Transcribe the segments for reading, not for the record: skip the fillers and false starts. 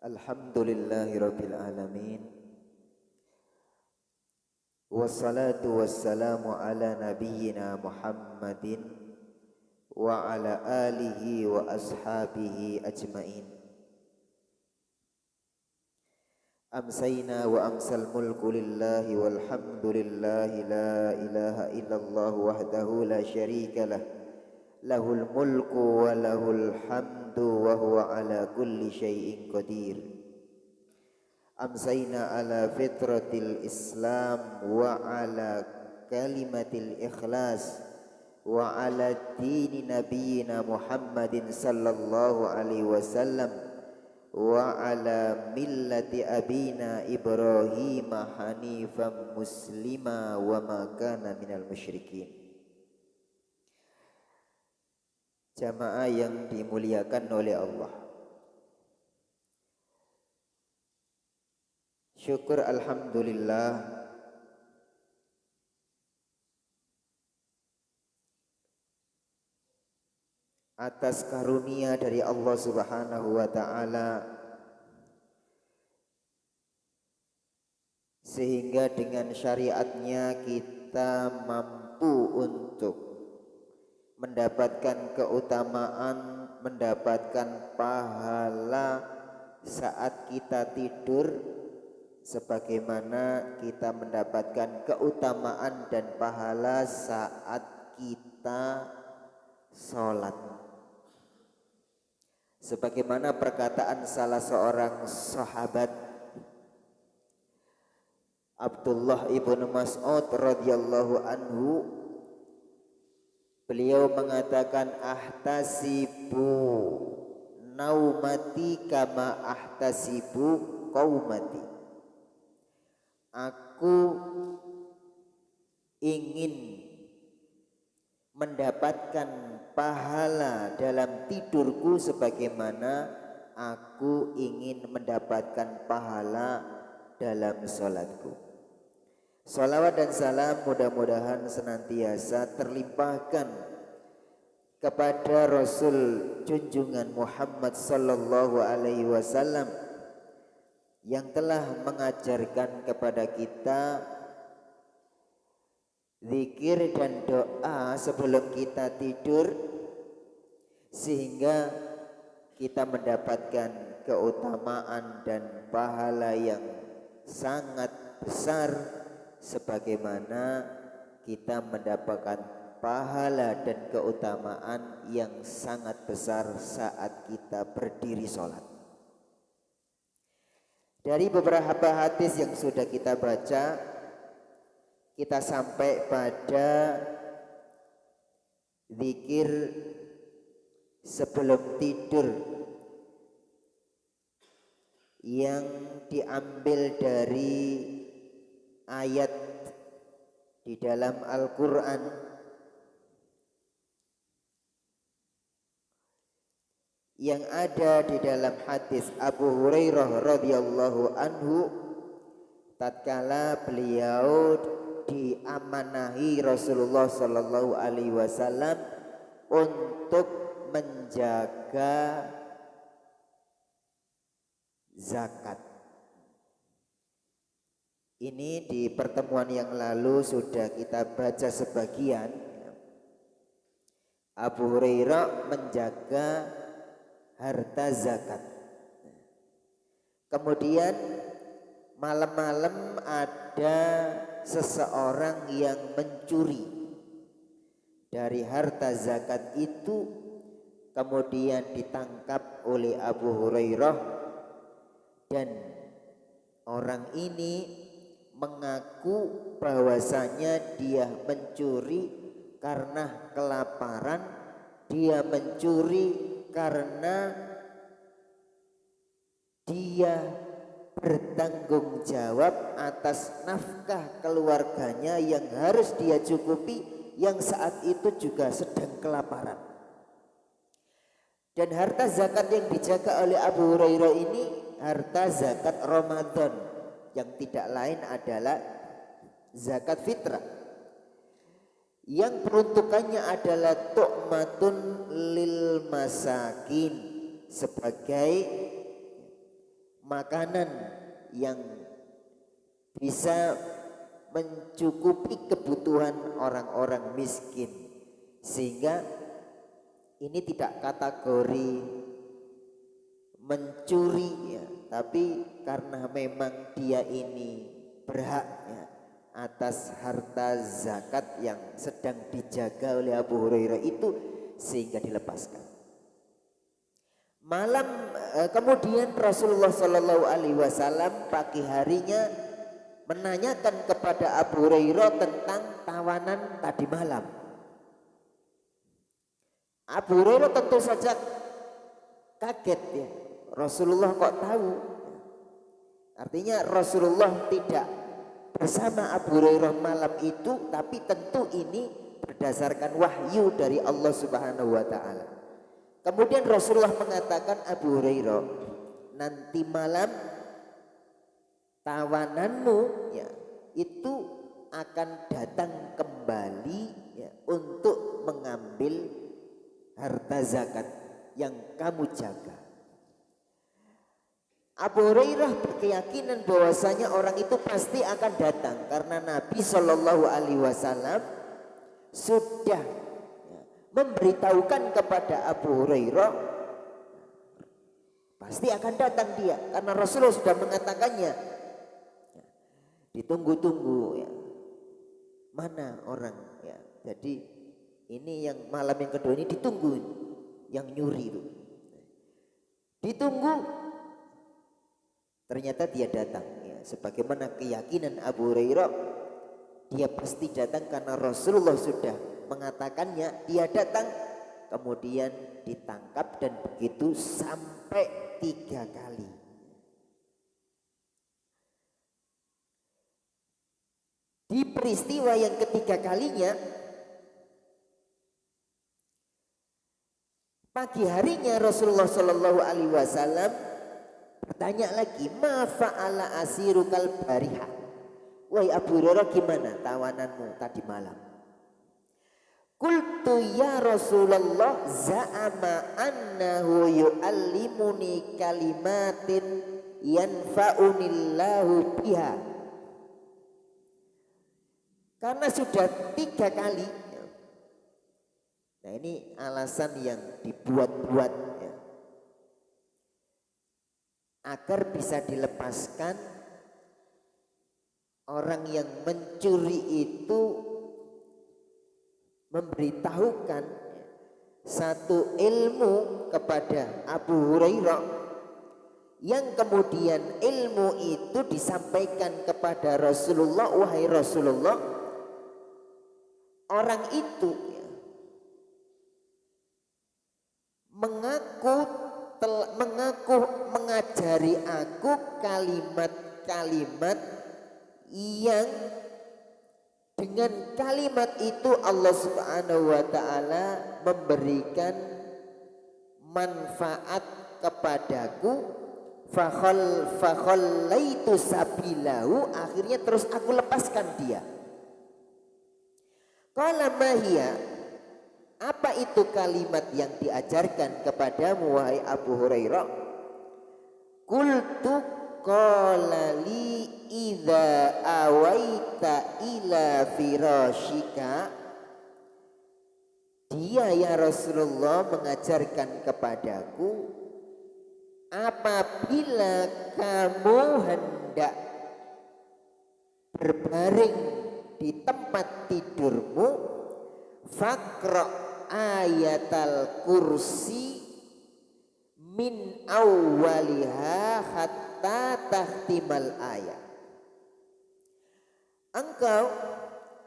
Alhamdulillahirabbil alamin. Wassalatu wassalamu ala nabiyyina Muhammadin wa ala alihi wa ashabihi ajmain. Amsayna wa amsal mulku lillahi walhamdulillahi la ilaha illallah wahdahu la syarika lah. Lahul mulku wa lahul hamdu wa huwa ala kulli syai'in qadir. Amsayna ala fitratil Islam wa ala kalimatil ikhlas wa ala dini nabiyina Muhammadin sallallahu alaihi wasallam wa ala millati abina Ibrahim hanifan muslima wa ma kana minal musyrikin. Jamaah yang dimuliakan oleh Allah, syukur alhamdulillah atas karunia dari Allah Subhanahu wa taala, sehingga dengan syariatnya kita mampu untuk mendapatkan keutamaan, mendapatkan pahala saat kita tidur, sebagaimana kita mendapatkan keutamaan dan pahala saat kita sholat. Sebagaimana perkataan salah seorang sahabat, Abdullah ibnu Mas'ud radhiyallahu anhu, beliau mengatakan, ahtasibu naumati kama ahtasibu qaumati. Aku ingin mendapatkan pahala dalam tidurku sebagaimana aku ingin mendapatkan pahala dalam sholatku. Salawat dan salam mudah-mudahan senantiasa terlimpahkan kepada Rasul junjungan Muhammad sallallahu alaihi wasallam yang telah mengajarkan kepada kita zikir dan doa sebelum kita tidur, sehingga kita mendapatkan keutamaan dan pahala yang sangat besar, sebagaimana kita mendapatkan pahala dan keutamaan yang sangat besar saat kita berdiri sholat. Dari beberapa hadis yang sudah kita baca, kita sampai pada zikir sebelum tidur yang diambil dari ayat di dalam Al-Quran yang ada di dalam hadis Abu Hurairah radhiyallahu anhu, tatkala beliau diamanahi Rasulullah sallallahu alaihi wasallam untuk menjaga zakat. Ini di pertemuan yang lalu sudah kita baca sebagian. Abu Hurairah menjaga harta zakat. Kemudian malam-malam ada seseorang yang mencuri dari harta zakat itu, kemudian ditangkap oleh Abu Hurairah, dan orang ini mengaku bahwasanya dia mencuri karena kelaparan, dia mencuri karena dia bertanggung jawab atas nafkah keluarganya yang harus dia cukupi, yang saat itu juga sedang kelaparan. Dan harta zakat yang dijaga oleh Abu Hurairah ini harta zakat Ramadan, yang tidak lain adalah zakat fitrah, yang peruntukannya adalah tu'matun lil masakin, sebagai makanan yang bisa mencukupi kebutuhan orang-orang miskin, sehingga ini tidak kategori mencuri ya, tapi karena memang dia ini berhak ya, atas harta zakat yang sedang dijaga oleh Abu Hurairah itu, sehingga dilepaskan. Kemudian Rasulullah Shallallahu Alaihi Wasallam pagi harinya menanyakan kepada Abu Hurairah tentang tawanan tadi malam. Abu Hurairah tentu saja kaget ya, Rasulullah kok tahu? Artinya Rasulullah tidak bersama Abu Hurairah malam itu, tapi tentu ini berdasarkan wahyu dari Allah Subhanahu wa taala. Kemudian Rasulullah mengatakan, Abu Hurairah, nanti malam tawananmu ya itu akan datang kembali ya, untuk mengambil harta zakat yang kamu jaga. Abu Hurairah berkeyakinan bahwasanya orang itu pasti akan datang, karena Nabi Shallallahu Alaihi Wasallam sudah memberitahukan kepada Abu Hurairah pasti akan datang dia, karena Rasulullah sudah mengatakannya. Ditunggu-tunggu ya, mana orang ya. Jadi ini yang malam yang kedua ini ditunggu, yang nyuri itu ditunggu, ternyata dia datang ya. Sebagaimana keyakinan Abu Hurairah, dia pasti datang karena Rasulullah sudah mengatakannya, dia datang. Kemudian ditangkap dan begitu sampai 3 kali. Di peristiwa yang ketiga kalinya, pagi harinya Rasulullah Shallallahu Alaihi Wasallam bertanya lagi, ma fa'ala asirukal bariha, wahai Abu Hurairah, gimana tawananmu tadi malam? Qultu ya Rasulullah, za'ama annahu yu'allimuni kalimatin yanfa'unillahu biha. Karena sudah 3 kali. Nah ini alasan yang dibuat-buat ya, agar bisa dilepaskan. Orang yang mencuri itu memberitahukan satu ilmu kepada Abu Hurairah, yang kemudian ilmu itu disampaikan kepada Rasulullah, wahai Rasulullah, orang itu ya, mengaku mengajari aku kalimat-kalimat yang dengan kalimat itu Allah Subhanahu wa taala memberikan manfaat kepadaku. Fakhallaitu sabilahu, akhirnya terus aku lepaskan dia. Qala mahia, apa itu kalimat yang diajarkan kepadamu wahai Abu Hurairah? Qultu qala li idza awaita ila firashika. Dia ya Rasulullah mengajarkan kepadaku, apabila kamu hendak berbaring di tempat tidurmu, faqra ayatal kursi min awwaliha hatta tahtimal ayat. Engkau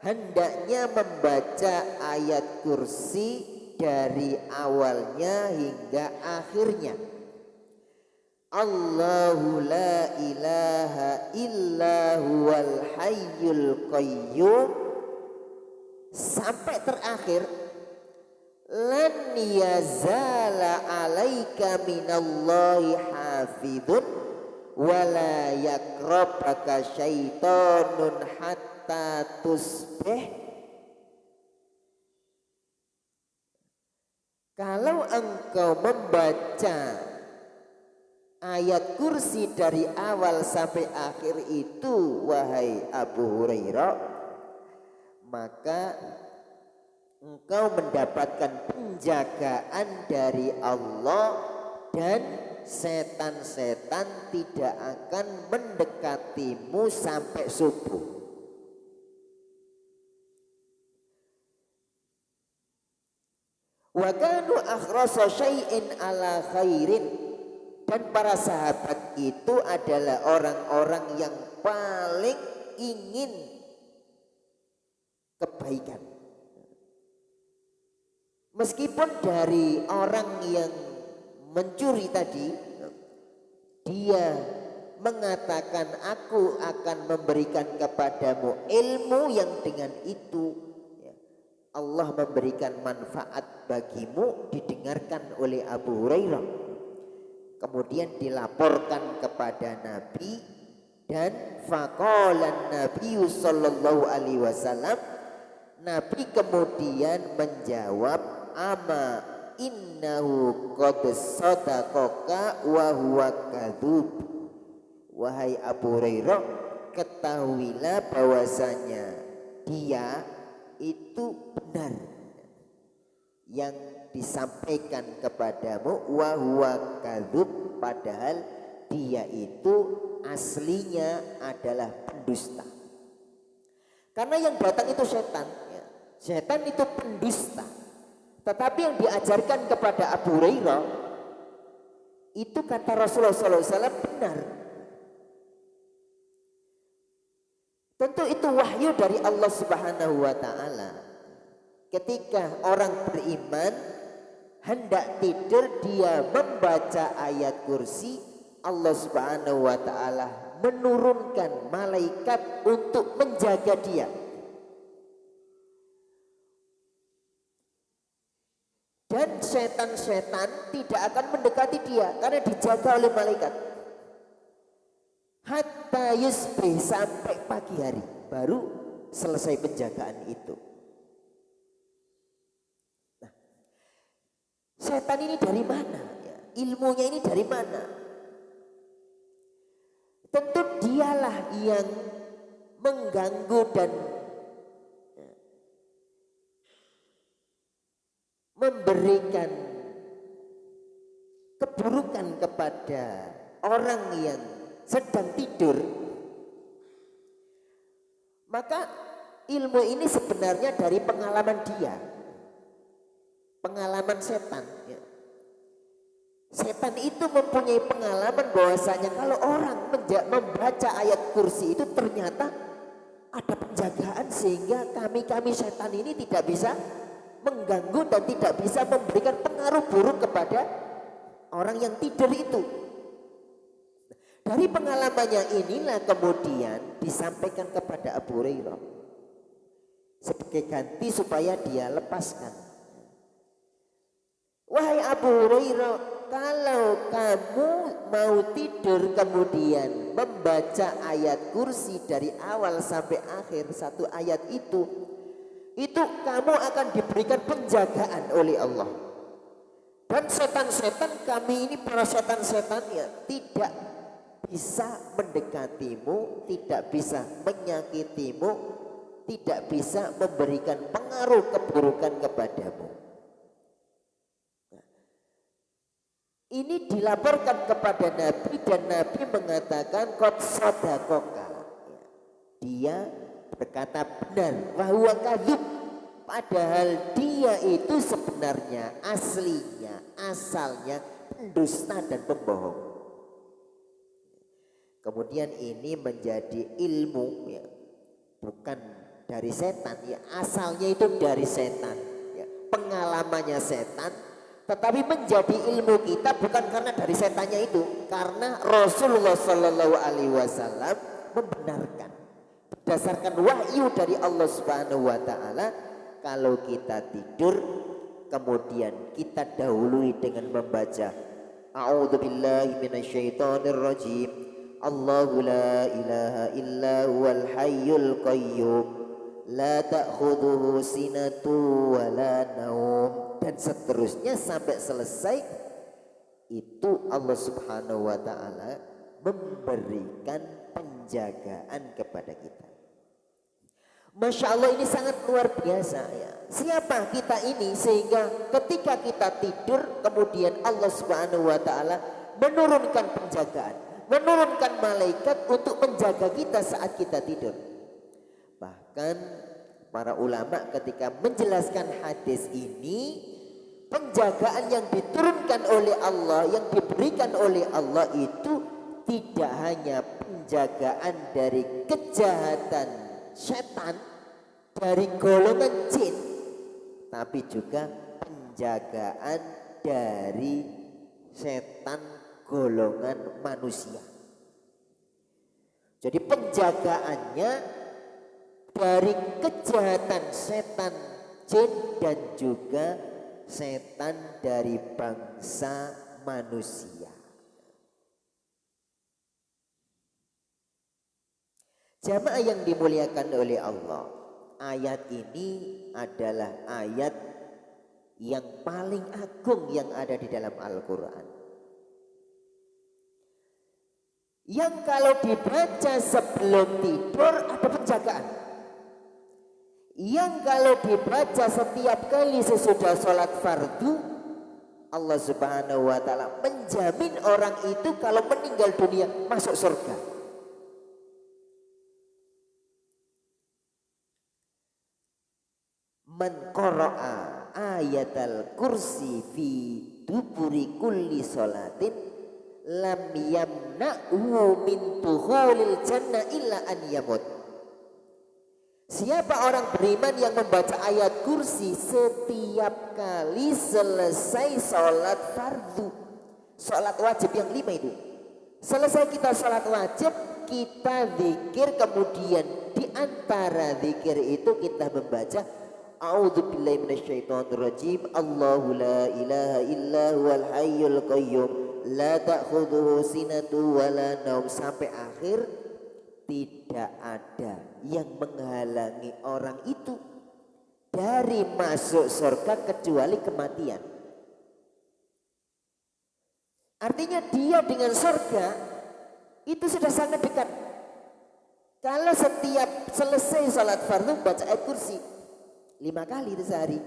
hendaknya membaca ayat kursi dari awalnya hingga akhirnya. Allahu la ilaha illa huwal hayyul qayyum, sampai terakhir lan yazala alaika minallahi hafidun wala yakrabaka syaitonun hatta tusbih. Kalau engkau membaca ayat kursi dari awal sampai akhir itu, wahai Abu Hurairah, maka engkau mendapatkan penjagaan dari Allah dan setan-setan tidak akan mendekatimu sampai subuh. Wa kanu akhrasa syai'in ala khairin, dan para sahabat itu adalah orang-orang yang paling ingin kebaikan. Meskipun dari orang yang mencuri tadi, dia mengatakan aku akan memberikan kepadamu ilmu yang dengan itu Allah memberikan manfaat bagimu, didengarkan oleh Abu Hurairah. Kemudian dilaporkan kepada Nabi, dan faqalan Nabi sallallahu alaihi wasallam, Nabi kemudian menjawab, ama innahu qad sadaqaka wa huwa kadzub. Wahai Abu Hurairah, ketahuilah bahwasanya dia itu benar yang disampaikan kepadamu, wa huwa kadzub, padahal dia itu aslinya adalah pendusta. Karena yang datang itu setan, setan itu pendusta. Tetapi yang diajarkan kepada Abu Hurairah itu kata Rasulullah SAW benar. Tentu itu wahyu dari Allah Subhanahu wa Ta'ala. Ketika orang beriman hendak tidur, dia membaca ayat kursi, Allah Subhanahu wa Ta'ala menurunkan malaikat untuk menjaga dia. Dan setan-setan tidak akan mendekati dia karena dijaga oleh malaikat. Hatta yusbih, sampai pagi hari baru selesai penjagaan itu. Nah, setan ini dari mana? Ya, ilmunya ini dari mana? Tentu dialah yang mengganggu dan memberikan keburukan kepada orang yang sedang tidur. Maka ilmu ini sebenarnya dari pengalaman dia, pengalaman setan. Setan itu mempunyai pengalaman bahwasanya kalau orang membaca ayat kursi itu ternyata ada penjagaan, sehingga kami setan ini tidak bisa mengganggu dan tidak bisa memberikan pengaruh buruk kepada orang yang tidur itu. Dari pengalamannya inilah kemudian disampaikan kepada Abu Hurairah sebagai ganti supaya dia lepaskan. Wahai Abu Hurairah, kalau kamu mau tidur kemudian membaca ayat kursi dari awal sampai akhir satu ayat itu kamu akan diberikan penjagaan oleh Allah. Dan setan-setan kami ini, para setan-setan ya, tidak bisa mendekatimu, tidak bisa menyakitimu, tidak bisa memberikan pengaruh keburukan kepadamu. Ini dilaporkan kepada Nabi dan Nabi mengatakan qad sadaqaka. Dia berkata benar, wa huwa kadzub, padahal dia itu sebenarnya aslinya, asalnya pendusta dan pembohong. Kemudian ini menjadi ilmu ya, bukan dari setan ya, asalnya itu dari setan ya, pengalamannya setan, tetapi menjadi ilmu kita bukan karena dari setannya itu, karena Rasulullah Shallallahu Alaihi Wasallam membenarkan berdasarkan wahyu dari Allah Subhanahu Wa Taala. Kalau kita tidur kemudian kita dahului dengan membaca A'udzubillahi minasyaitonirrajim, Allahu la ilaha illa huwal hayyul qayyum la ta'khudhuhu sinatu wa la naum, dan seterusnya sampai selesai. itu Allah Subhanahu wa taala memberikan penjagaan kepada kita. Masya Allah, ini sangat luar biasa ya. Siapa kita ini sehingga ketika kita tidur kemudian Allah Subhanahu wa taala menurunkan penjagaan, menurunkan malaikat untuk menjaga kita saat kita tidur. Bahkan para ulama ketika menjelaskan hadis ini, penjagaan yang diturunkan oleh Allah, yang diberikan oleh Allah itu tidak hanya penjagaan dari kejahatan setan, dari golongan jin, tapi juga penjagaan dari setan golongan manusia. Jadi penjagaannya dari kejahatan setan jin dan juga setan dari bangsa manusia. Jamaah yang dimuliakan oleh Allah, ayat ini adalah ayat yang paling agung yang ada di dalam Al-Quran. Yang kalau dibaca sebelum tidur ada penjagaan. Yang kalau dibaca setiap kali sesudah sholat fardu, Allah Subhanahu wa taala menjamin orang itu kalau meninggal dunia masuk surga. Man qara'a ayatal kursi fi duburi kulli sholatin lam yamna'hu min dukhulil jannah illa an yamut. Siapa orang beriman yang membaca ayat kursi setiap kali selesai sholat fardu, sholat wajib yang 5 itu, selesai kita sholat wajib, kita zikir, kemudian di antara zikir itu kita membaca A'udzubillahi minasyaitonirrajim. Allahu la ilaha illa huwal hayyul qayyum la ta'khudhuhu sinatu wa la naum, sampai akhir. Tidak ada yang menghalangi orang itu dari masuk surga kecuali kematian. Artinya dia dengan surga itu sudah sangat dekat. Kalau setiap selesai salat fardu baca ayat kursi 5 kali itu sehari,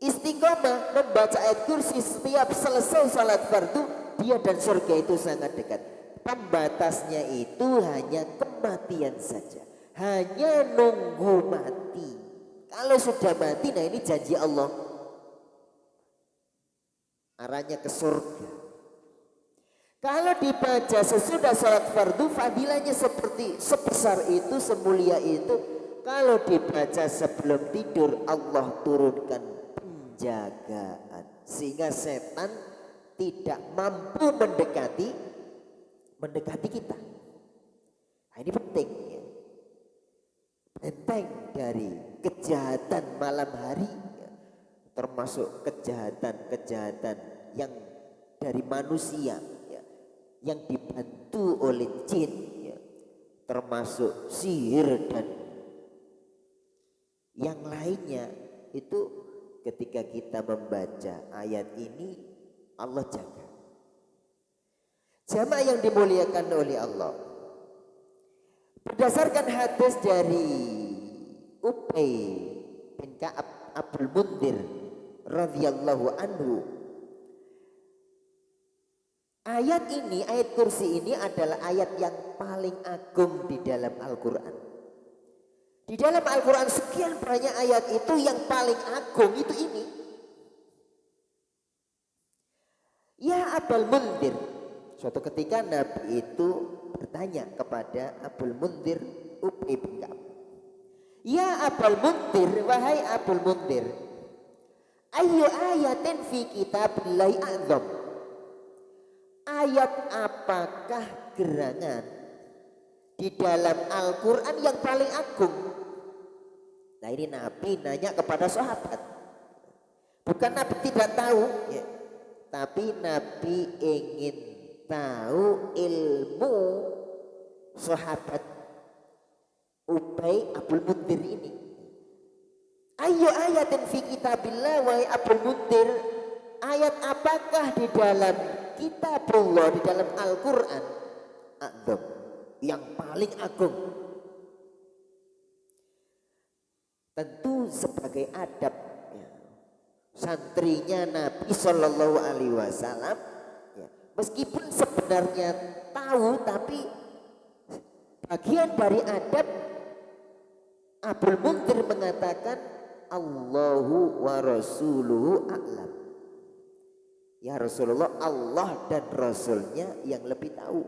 istiqomah membaca ayat kursi setiap selesai salat fardu, dia dan surga itu sangat dekat. Pembatasnya itu hanya kematian saja, hanya nunggu mati. Kalau sudah mati, nah ini janji Allah, arahnya ke surga. Kalau dibaca sesudah salat fardu, fadilahnya seperti sebesar itu, semulia itu. Kalau dibaca sebelum tidur, Allah turunkan penjagaan sehingga setan tidak mampu mendekati kita. Nah, ini penting ya. Benteng dari kejahatan malam hari ya. Termasuk kejahatan-kejahatan yang dari manusia ya, yang dibantu oleh jin ya. Termasuk sihir dan yang lainnya. Itu ketika kita membaca ayat ini Allah jaga. Jamaah yang dimuliakan oleh Allah, berdasarkan hadis dari Ubay bin Ka'ab Abdul Mundir radhiyallahu anhu, ayat ini, ayat kursi ini adalah ayat yang paling agung di dalam Al-Quran. Di dalam Al-Quran sekian banyak ayat, itu yang paling agung itu ini. Ya Abul Mundir, suatu ketika Nabi itu bertanya kepada Abul Mundir Ubay bin Ka'ab, ya Abul Mundir, wahai Abul Mundir, ayu ayatin fi kitabillahi a'zam, ayat apakah gerangan di dalam Al-Quran yang paling agung? Nah ini Nabi nanya kepada sahabat. Bukan Nabi tidak tahu ya, tapi Nabi ingin tahu ilmu sahabat Ubay Abul Mundir ini. Ayu ayatin fi kitabillah, wahai Abul Mundir, ayat apakah di dalam kitabullah, di dalam Al-Quran a'dzam, yang paling agung? Tentu sebagai adab ya, santrinya Nabi Shallallahu Alaihi Wasallam ya, meskipun sebenarnya tahu, tapi bagian dari adab Abul Munzir mengatakan Allahu wa rasuluhu a'lam. Ya Rasulullah, Allah dan Rasulnya yang lebih tahu.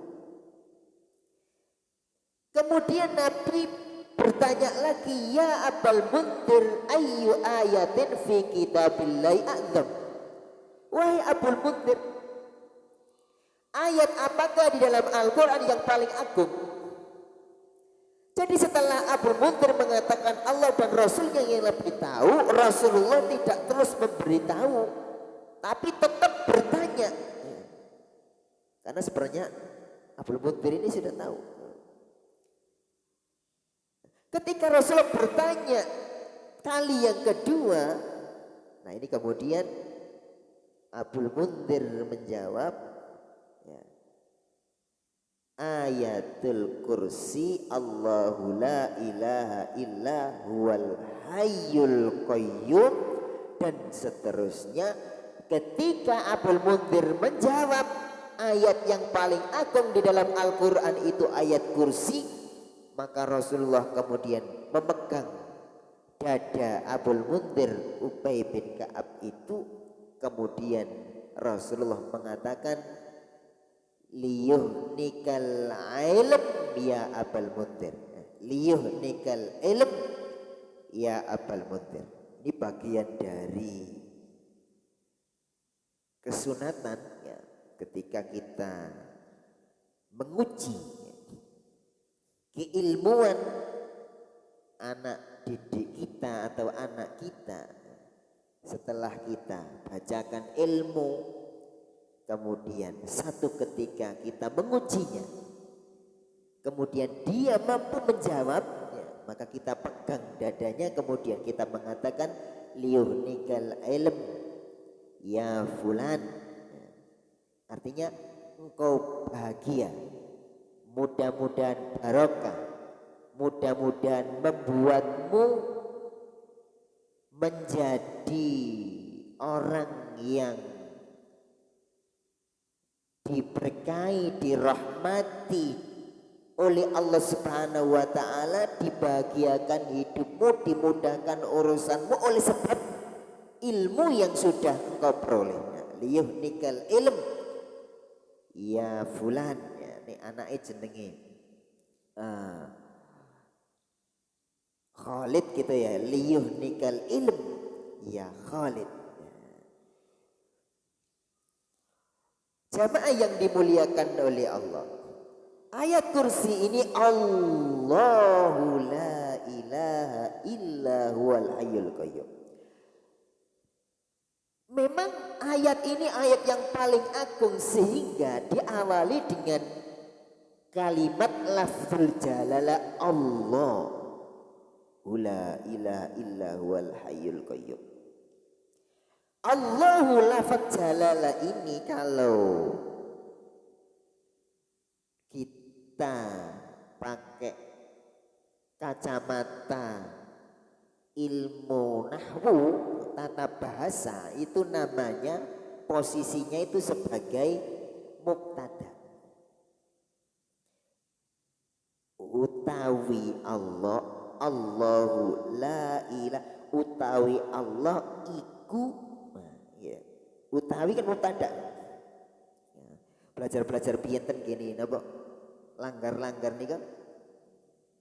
Kemudian Nabi bertanya lagi, ya Abul Munzir, ayyu ayatin fi kitabillahi a'zam. Wahai Abul Munzir, ayat apakah di dalam Al-Quran yang paling agung? Jadi setelah Abul Munzir mengatakan Allah dan Rasulnya yang lebih tahu, Rasulullah tidak terus memberitahu, tapi tetap bertanya. Karena sebenarnya Abul Munzir ini sudah tahu. Ketika Rasulullah bertanya kali yang kedua, nah ini kemudian Abul Munzir menjawab, ya, ayatul kursi Allahu la ilaha illa huwal hayyul qayyum, dan seterusnya. Ketika Abul Munzir menjawab ayat yang paling agung di dalam Al-Quran itu ayat kursi, maka Rasulullah kemudian memegang dada Abul Munzir Ubay bin Ka'ab itu. Kemudian Rasulullah mengatakan, liyuhnikal ilm ya Abul Munzir, liyuhnikal ilm ya Abul Munzir. Ini bagian dari kesunatan ya, ketika kita menguji keilmuan anak didik kita atau anak kita, setelah kita bacakan ilmu, kemudian satu ketika kita mengujinya, kemudian dia mampu menjawab ya, maka kita pegang dadanya, kemudian kita mengatakan liyuhnikal ilm ya fulan, artinya engkau bahagia, mudah-mudahan barokah, mudah-mudahan membuatmu menjadi orang yang diberkahi, dirahmati oleh Allah Subhanahu wa taala, dibahagiakan hidupmu, dimudahkan urusanmu oleh sebab ilmu yang sudah engkau peroleh. Liyuhnikal ilm ya fulan, ya, ini anaknya jenenge Khalid gitu ya, liyuhnikal ilm ya Khalid. Jamaah yang dimuliakan oleh Allah, ayat kursi ini Allahu la ilaha illa huwal hayyul qayyum. Memang ayat ini ayat yang paling agung sehingga diawali dengan kalimat lafzul jalalah Allah la ilaha illa huwal hayyul qayyum. Allahu lafaz jalalah ini kalau kita pakai kacamata ilmu nahwu, tata bahasa, itu namanya posisinya itu sebagai mubtada. Utawi Allah, Allahu la ilaha, utawi Allah iku, ya, utawi kan mubtada. Ya, belajar-belajar pinten gini napa langgar-langgar nih kan,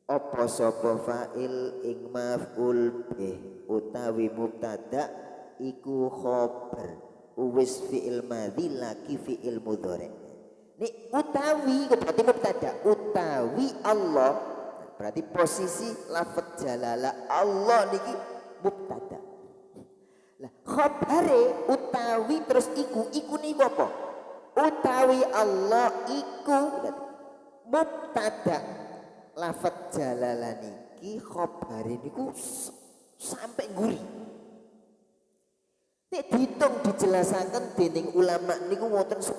apa sapa fa'il ing maf'ul bih utawi mubtada iku khobar wis fi'il madhi lagi fi'il mudhari. Ini utawi berarti mubtada, utawi Allah berarti posisi lafaz jalalah Allah niki mubtada. Lah khabare utawi terus iku niku apa? Utawi Allah iku mubtada. Lafaz jalalah niki khabare niku sampai nguri. Nek dihitung dijelasaken dening ulama niku wonten 10.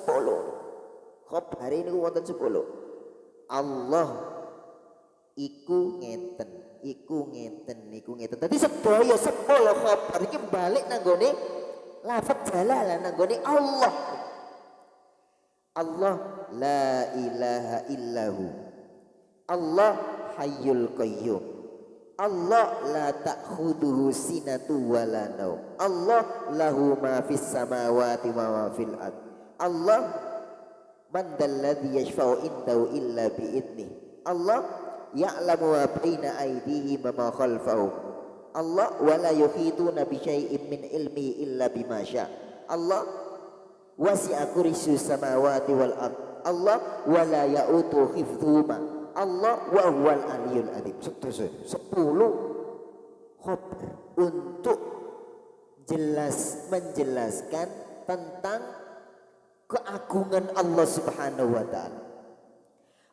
Khabare niku wonten 10. Allah iku ngeten, iku ngeten, iku ngeten. Dadi sedaya 10 khabar iki balik nanggone lafaz jalalah nanggone Allah. Allah la ilaha illahu. Allah hayyul qayyum. Allah la ta'khuduhu sinatu wala naum. Allah lahu ma fis samawati wa ma fil ard. Allah man dalladhi yashfa'u indahu illa bi'idnih. Allah ya'lamu ma baina aydihim wa ma khalfahum. Allah wa la yuhituna bi syai'in min ilmihi illa bima syaa. Allah wasi'a kursiyyus samawati wal ard. Allah wa la ya'utu hifdzuhuma. Allah wa huwal aliyul adzim. 10 khabar untuk menjelaskan tentang keagungan Allah Subhanahu wa taala.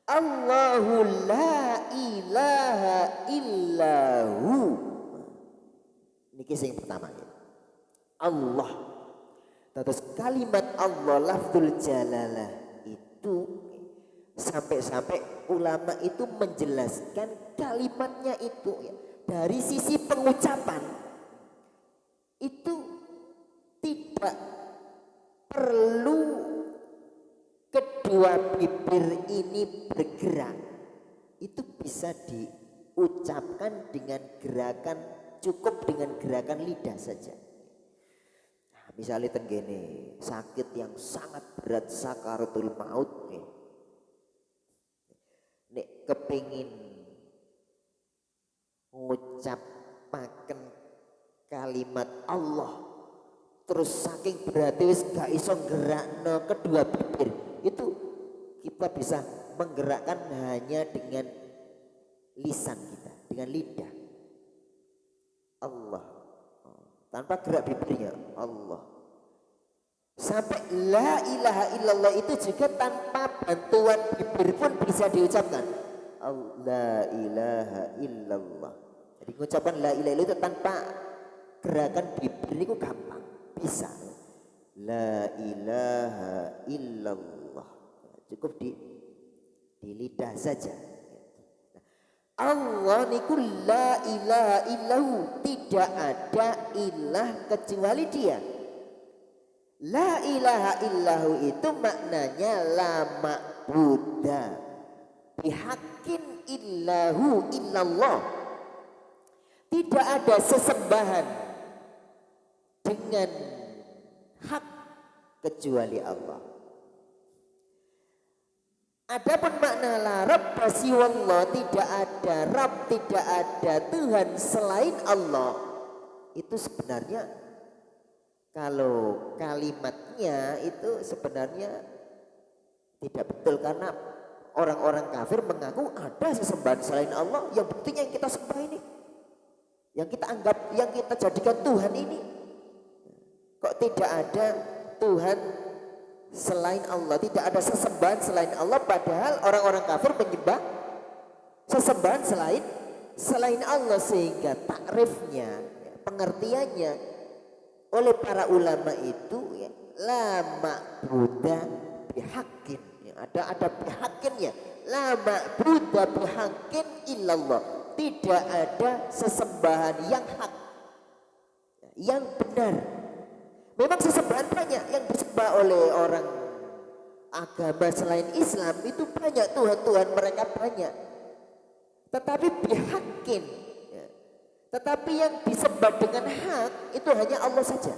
Allahu la ilaha illahu. Niki sing pertama. Allah. Terus kalimat Allah lafzul jalalah itu sampai-sampai ulama itu menjelaskan kalimatnya itu ya, dari sisi pengucapan itu tidak perlu kedua bibir ini bergerak, itu bisa diucapkan dengan gerakan, cukup dengan gerakan lidah saja. Nah, misalnya tenggene sakit yang sangat berat sakaratul maut nih, nek kepingin ngucapaken kalimat Allah terus saking berarti wis gak iso gerakno kedua bibir, itu kita bisa menggerakkan hanya dengan lisan kita, dengan lidah. Allah tanpa gerak bibirnya Allah. Sampai la ilaha illallah itu juga tanpa bantuan bibir pun bisa diucapkan. La ilaha illallah. Jadi ucapan la ilaha illallah itu tanpa gerakan bibir itu gampang, bisa. La ilaha illallah. Cukup di lidah saja. Allah niku la ilaha illahu, tidak ada ilah kecuali Dia. La ilaha illahu itu maknanya la ma'buda bihaqqin illahu illallah. Tidak ada sesembahan dengan hak kecuali Allah. Adapun makna la rabba siwallah, tidak ada Rabb, tidak ada Tuhan selain Allah. Itu sebenarnya kalau kalimatnya itu sebenarnya tidak betul, karena orang-orang kafir mengaku ada sesembahan selain Allah. Yang buktinya yang kita sembah ini, yang kita anggap, yang kita jadikan Tuhan ini, kok tidak ada Tuhan selain Allah, tidak ada sesembahan selain Allah, padahal orang-orang kafir menyembah sesembahan selain Allah. Sehingga takrifnya, pengertiannya oleh para ulama itu ya, la ma'buda bihaqqin, ya, ada bihaqqinnya, la ma'buda bihaqqin illallah, tidak ada sesembahan yang hak, yang benar. Memang sesembahan banyak yang disembah oleh orang agama selain Islam, itu banyak, Tuhan mereka banyak, tetapi bihaqqin, tetapi yang disembah dengan hak itu hanya Allah saja.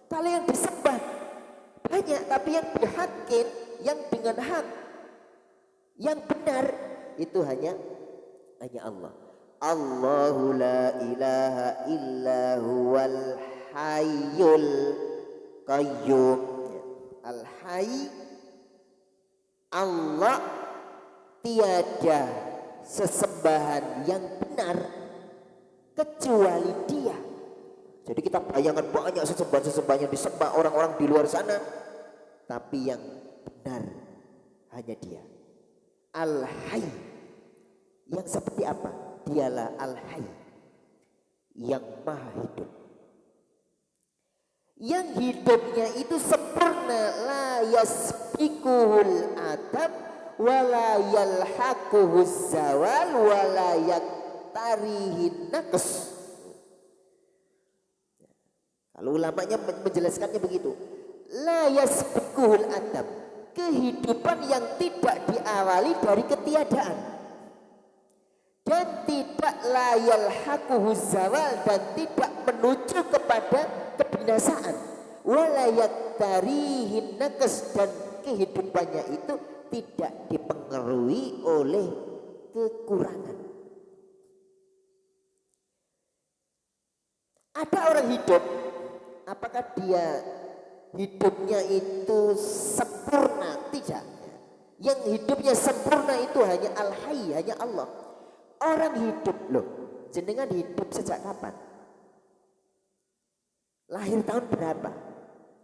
Kalau yang disembah banyak, tapi yang bihaqqin, yang dengan hak, yang benar, itu hanya Allah. Allahu la ilaha illa huwal hayyul qayyum. Al-hayy, Allah tiada sesembahan yang benar kecuali Dia. Jadi kita bayangkan banyak sesembahan yang disembah orang-orang di luar sana, tapi yang benar hanya Dia. Al-hayy, yang seperti apa? Dialah al-hayy, yang maha hidup, yang hidupnya itu sempurna, la yasbikuhul adam wala yalhaquhuz zawal wala yaktarihin naqs. Kalau ulamanya menjelaskannya begitu, la yasbikuhul adam, kehidupan yang tidak diawali dari ketiadaan, dan tidak la yalhaquhuz zawal, dan tidak menuju kepada kebinasaan, wala yaktarihin naqs, dan kehidupannya itu tidak dipengaruhi oleh kekurangan. Ada orang hidup, apakah dia hidupnya itu sempurna? Tidak. Yang hidupnya sempurna itu hanya Al-Hayy, hanya Allah. Orang hidup loh, jenengan hidup sejak kapan? Lahir tahun berapa?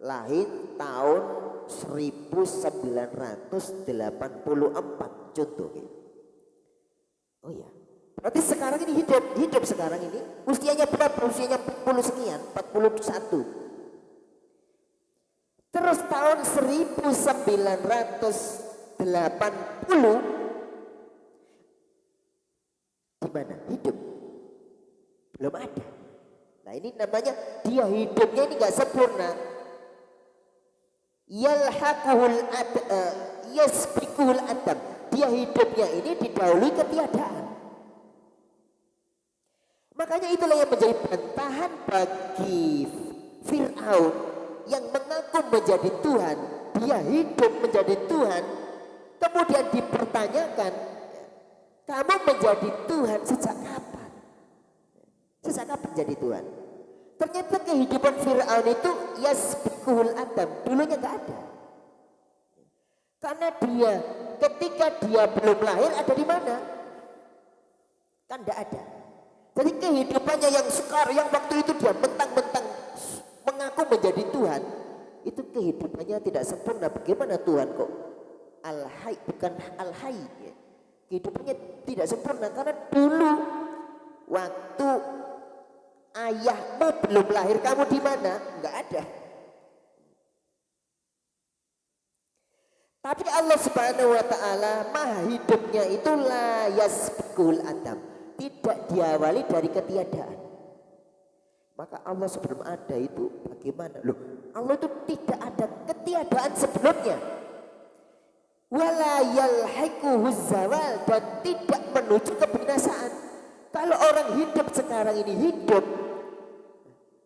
Lahir tahun 1984 contoh. Oh ya, berarti sekarang ini hidup sekarang ini usianya berapa? Usianya 40 sekian, 41. Terus tahun 1980 di mana hidup? Belum ada. Nah ini namanya dia hidupnya ini gak sempurna. Yasbikuhul adam, dia hidupnya ini didahului ketiadaan. Makanya itulah yang menjadi bantahan bagi Fir'aun yang mengaku menjadi Tuhan. Dia hidup menjadi Tuhan, kemudian dipertanyakan, kamu menjadi Tuhan sejak kapan? Sejak kapan jadi Tuhan? Ternyata kehidupan Fir'aun itu yasbikuhul adam, dulunya gak ada. Karena dia ketika dia belum lahir ada di mana? Kan gak ada. Jadi kehidupannya yang sekarang, yang waktu itu dia mentang-mentang mengaku menjadi Tuhan, itu kehidupannya tidak sempurna. Bagaimana Tuhan kok Al-Hayy, bukan Al-Hayy? Kehidupannya tidak sempurna karena dulu waktu ayahmu belum lahir, kamu di mana? Enggak ada. Tapi Allah Subhanahu wa taala maha hidupnya itu la yasbikul adam, tidak diawali dari ketiadaan. Maka Allah sebelum ada itu bagaimana? Loh, Allah itu tidak ada ketiadaan sebelumnya. Wala yalhaquhuz zawal, dan tidak menuju kebinasaan. Kalau orang hidup sekarang ini hidup,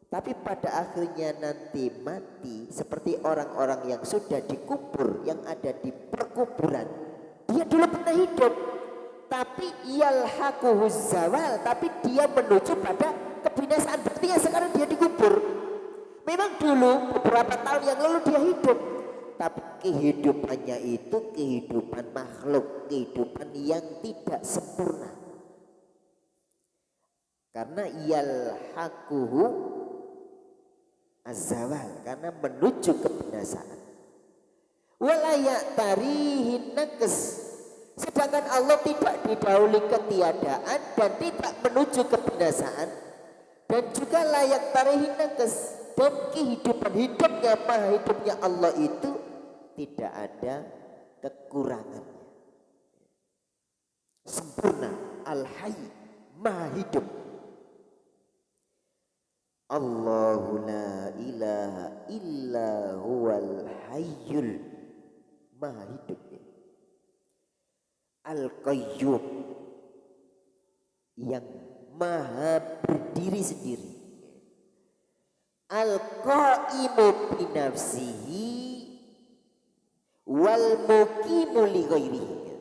tapi pada akhirnya nanti mati seperti orang-orang yang sudah dikubur, yang ada di perkuburan. Dia dulu pernah hidup, tapi yalhaquhuz zawal, tapi dia menuju pada kebinasaan. Berarti sekarang dia dikubur. Memang dulu beberapa tahun yang lalu dia hidup, tapi kehidupannya itu kehidupan makhluk, kehidupan yang tidak sempurna. Karena yalhaquhu azawal, karena menuju kebinasaan. Walayak tarihin naqs, sedangkan Allah tidak didahului ketiadaan dan tidak menuju kebinasaan, dan juga layak tarihin naqs, dan kehidupan hidupnya, maha hidupnya Allah itu tidak ada kekurangannya, sempurna, Al-Hayy, maha hidup. Allahu la ilaha illa huwal hayyul, maha hidup. Al-Qayyum, yang maha berdiri sendiri. Al-Qaimu binafsihi wal muqimu li ghairihi,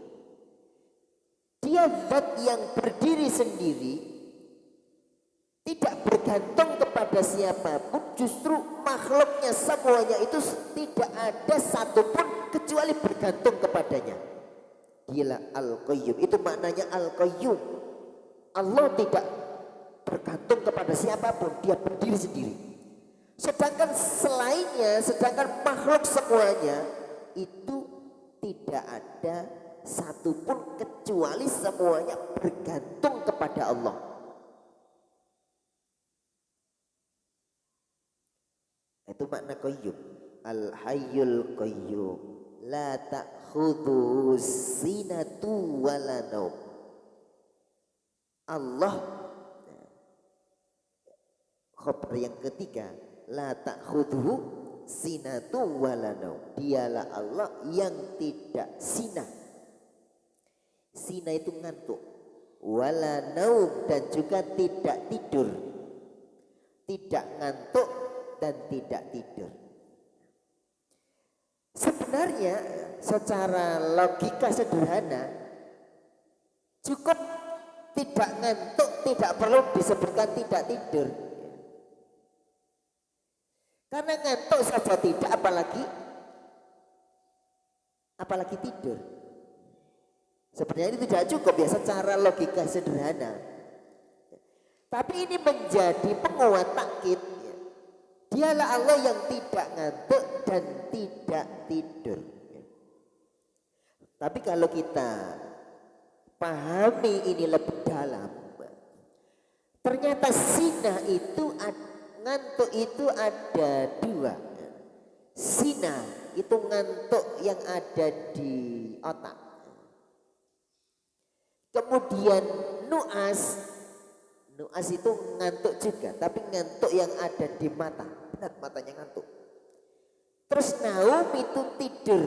dia zat yang berdiri sendiri, tidak bergantung kepada siapapun. Justru makhluknya semuanya itu tidak ada satupun kecuali bergantung kepadanya. Dialah Al-Qayyum, itu maknanya Al-Qayyum. Allah tidak bergantung kepada siapapun, dia berdiri sendiri. Sedangkan selainnya, sedangkan makhluk semuanya itu tidak ada satupun kecuali semuanya bergantung kepada Allah. Itu makna qayyum. Al hayyul qayyum la ta'khudhuhu sinatu wala naum. Allah, khabar yang ketiga, la ta'khudhuhu sinatu wala naum. Dialah Allah yang tidak sinah. Sinah itu ngantuk. Wala naum, dan juga tidak tidur. Tidak ngantuk dan tidak tidur. Sebenarnya secara logika sederhana cukup tidak ngantuk, tidak perlu disebutkan tidak tidur. Karena ngantuk saja tidak, apalagi tidur. Sebenarnya ini tidak cukup ya secara logika sederhana. Tapi ini menjadi penguat takkid. Dialah Allah yang tidak ngantuk dan tidak tidur. Tapi kalau kita pahami ini lebih dalam, ternyata sinah itu, ngantuk itu ada dua. Sinah itu ngantuk yang ada di otak. Kemudian nuas itu ngantuk juga, tapi ngantuk yang ada di mata. Benar, matanya ngantuk. Terus naum itu tidur,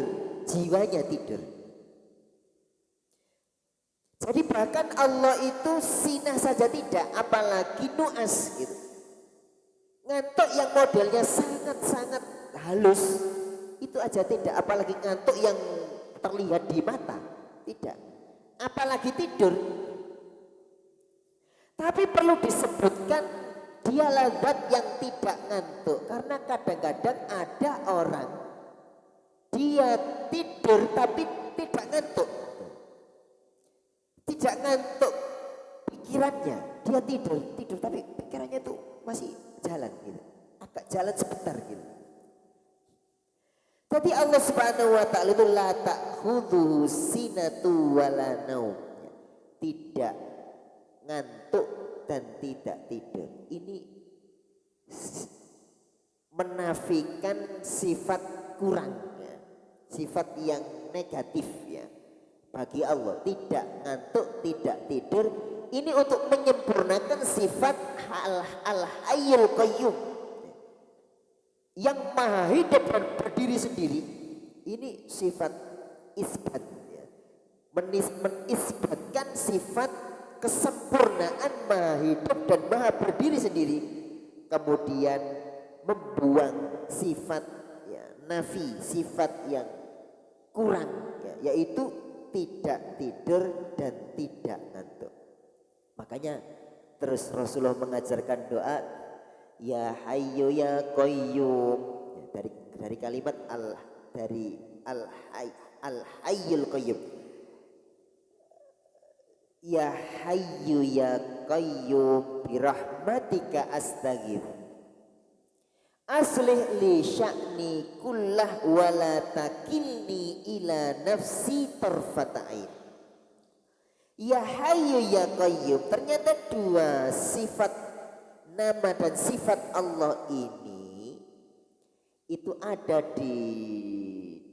jiwanya tidur. Jadi bahkan Allah itu sinah saja tidak, apalagi nuas gitu. Ngantuk yang modelnya sangat-sangat halus itu aja tidak, apalagi ngantuk yang terlihat di mata tidak, apalagi tidur. Tapi perlu disebutkan dialah zat yang tidak ngantuk, karena kadang-kadang ada orang dia tidur tapi tidak ngantuk. Tidak ngantuk pikirannya, dia tidur tapi pikirannya tuh masih jalan gitu, agak jalan sebentar gitu. Jadi Allah Subhanahu wa taala itu la ta'khudhuhu sinatu wala naum, tidak ngantuk dan tidak tidur. Ini menafikan sifat kurang ya, sifat yang negatif ya. Bagi Allah tidak ngantuk, tidak tidur. Ini untuk menyempurnakan sifat al-hayyul qayyum yang maha hidup dan berdiri sendiri. Ini sifat isbat ya. Menisbatkan sifat kesempurnaan maha hidup dan maha berdiri sendiri, kemudian membuang sifat ya, nafi, sifat yang kurang ya, yaitu tidak tidur dan tidak ngantuk. Makanya terus Rasulullah mengajarkan doa ya hayyu ya qayyum ya, dari kalimat al hayyul qayyum. Ya hayyu ya qayyum birahmatika astaghith aslih li sya'ni kullah wala takilni ila nafsi tarfata'in. Ya hayyu ya qayyum, ternyata dua sifat nama dan sifat Allah ini itu ada di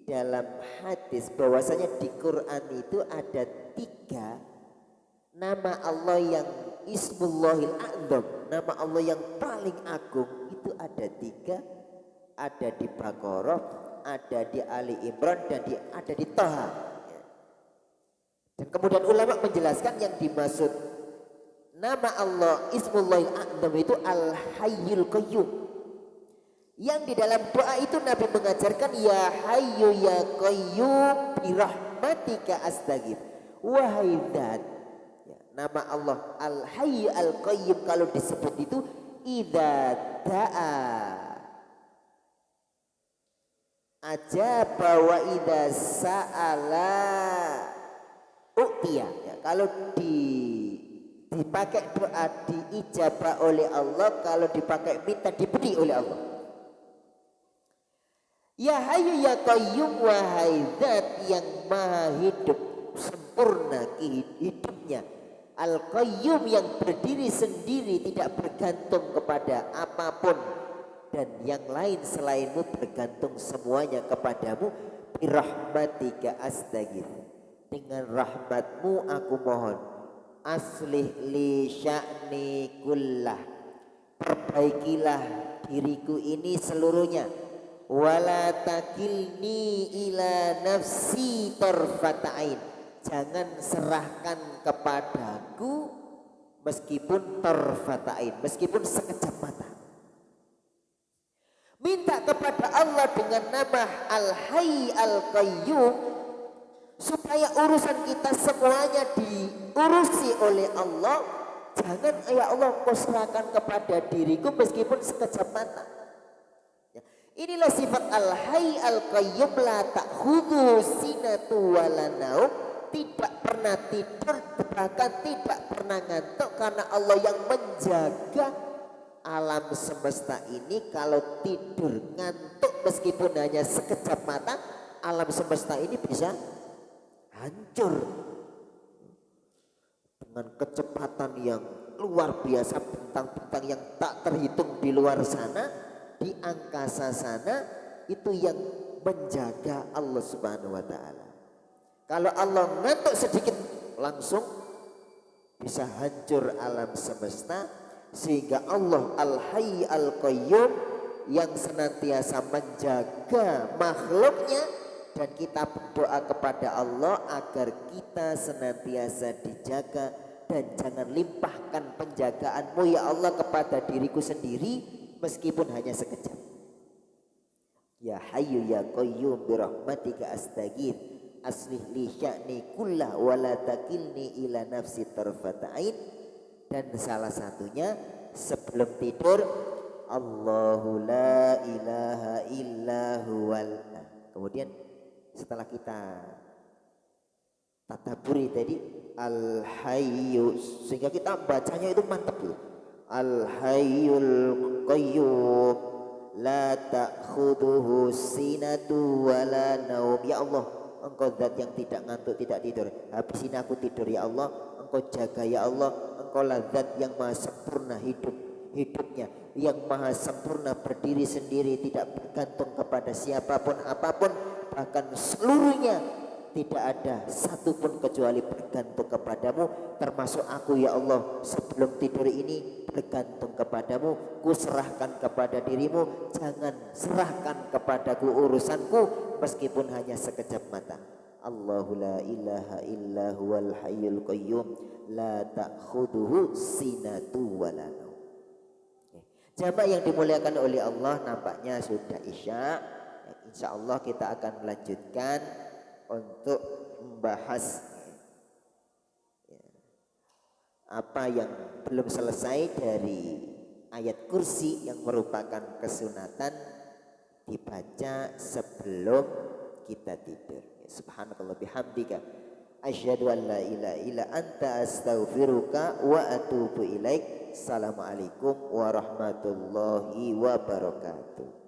dalam hadis, bahwasanya di Quran itu ada 3 nama Allah yang Ismullahil A'zam, nama Allah yang paling agung itu ada 3, ada di Baqarah, ada di Ali Imran, dan ada di Thaha. Dan kemudian ulama menjelaskan yang dimaksud nama Allah Ismullahil A'zam itu Al-Hayyul Qayyum. Yang di dalam doa itu Nabi mengajarkan ya Hayyu ya Qayyum birahmatika astaghith. Wahai zat, nama Allah Al-Hayy Al-Qayyum kalau disebut itu idza da'a ajaba wa idza sa'ala u'tiya ya, kalau dipakai doa diijabah oleh Allah, kalau dipakai minta diberi oleh Allah. Ya Hayyu ya Qayyum, wahai zat yang maha hidup sempurna hidupnya, Al-Qayyum yang berdiri sendiri tidak bergantung kepada apapun dan yang lain selainmu bergantung semuanya kepadamu. Birahmatika astaghith, dengan rahmatmu aku mohon. Aslih li sya'ni kullah, perbaikilah diriku ini seluruhnya. Wala takilni ila nafsi tarfata'in, jangan serahkan kepadaku meskipun tarfata'in, meskipun sekejap mata. Minta kepada Allah dengan nama Al-Hayy Al-Qayyum supaya urusan kita semuanya diurusi oleh Allah. Jangan ya Allah kau serahkan kepada diriku meskipun sekejap mata. Ya. Inilah sifat Al-Hayy Al-Qayyum, la ta'khudhu sinatu wala naum, tidak pernah tidur bahkan tidak pernah ngantuk, karena Allah yang menjaga alam semesta ini. Kalau tidur ngantuk meskipun hanya sekejap mata, alam semesta ini bisa hancur dengan kecepatan yang luar biasa. Bintang-bintang yang tak terhitung di luar sana, di angkasa sana, itu yang menjaga Allah Subhanahu wa ta'ala. Kalau Allah ngantuk sedikit langsung bisa hancur alam semesta. Sehingga Allah Al-Hayy Al-Qayyum yang senantiasa menjaga makhluknya, dan kita berdoa kepada Allah agar kita senantiasa dijaga. Dan jangan limpahkan penjagaanmu ya Allah kepada diriku sendiri meskipun hanya sekejap. Ya Hayyu ya Qayyum birahmatika astaghith, aslih li sya'ni kullah wala takilni ila nafsi tarfata'in. Dan salah satunya sebelum tidur, Allahu la ilaha illa huwal. Kemudian setelah kita tadabburi tadi Al-Hayyu, sehingga kita bacanya itu mantap gitu. Al-Hayyul Qayyum la ta'khudhuhu sinatu wala naum. Ya Allah, Engkau zat yang tidak ngantuk, tidak tidur. Habis ini aku tidur ya Allah, Engkau jaga ya Allah. Engkau lah zat yang maha sempurna hidupnya, yang maha sempurna berdiri sendiri, tidak bergantung kepada siapapun apapun, bahkan seluruhnya tidak ada satupun kecuali bergantung kepadamu, termasuk aku ya Allah. Sebelum tidur ini bergantung kepadamu, ku serahkan kepada dirimu, jangan serahkan kepadaku urusanku meskipun hanya sekejap mata. Allahu la ilaha illa huwal hayyul qayyum la ta'khudhuhu sinatu wala naum. Jamaah yang dimuliakan oleh Allah, nampaknya sudah isya. Insya Allah kita akan melanjutkan untuk membahas apa yang belum selesai dari ayat kursi yang merupakan kesunatan dibaca sebelum kita tidur. Subhanakallah bihamdika asyhadu an la ilaha illa anta astaghfiruka wa atubu ilaik. Assalamualaikum warahmatullahi wabarakatuh.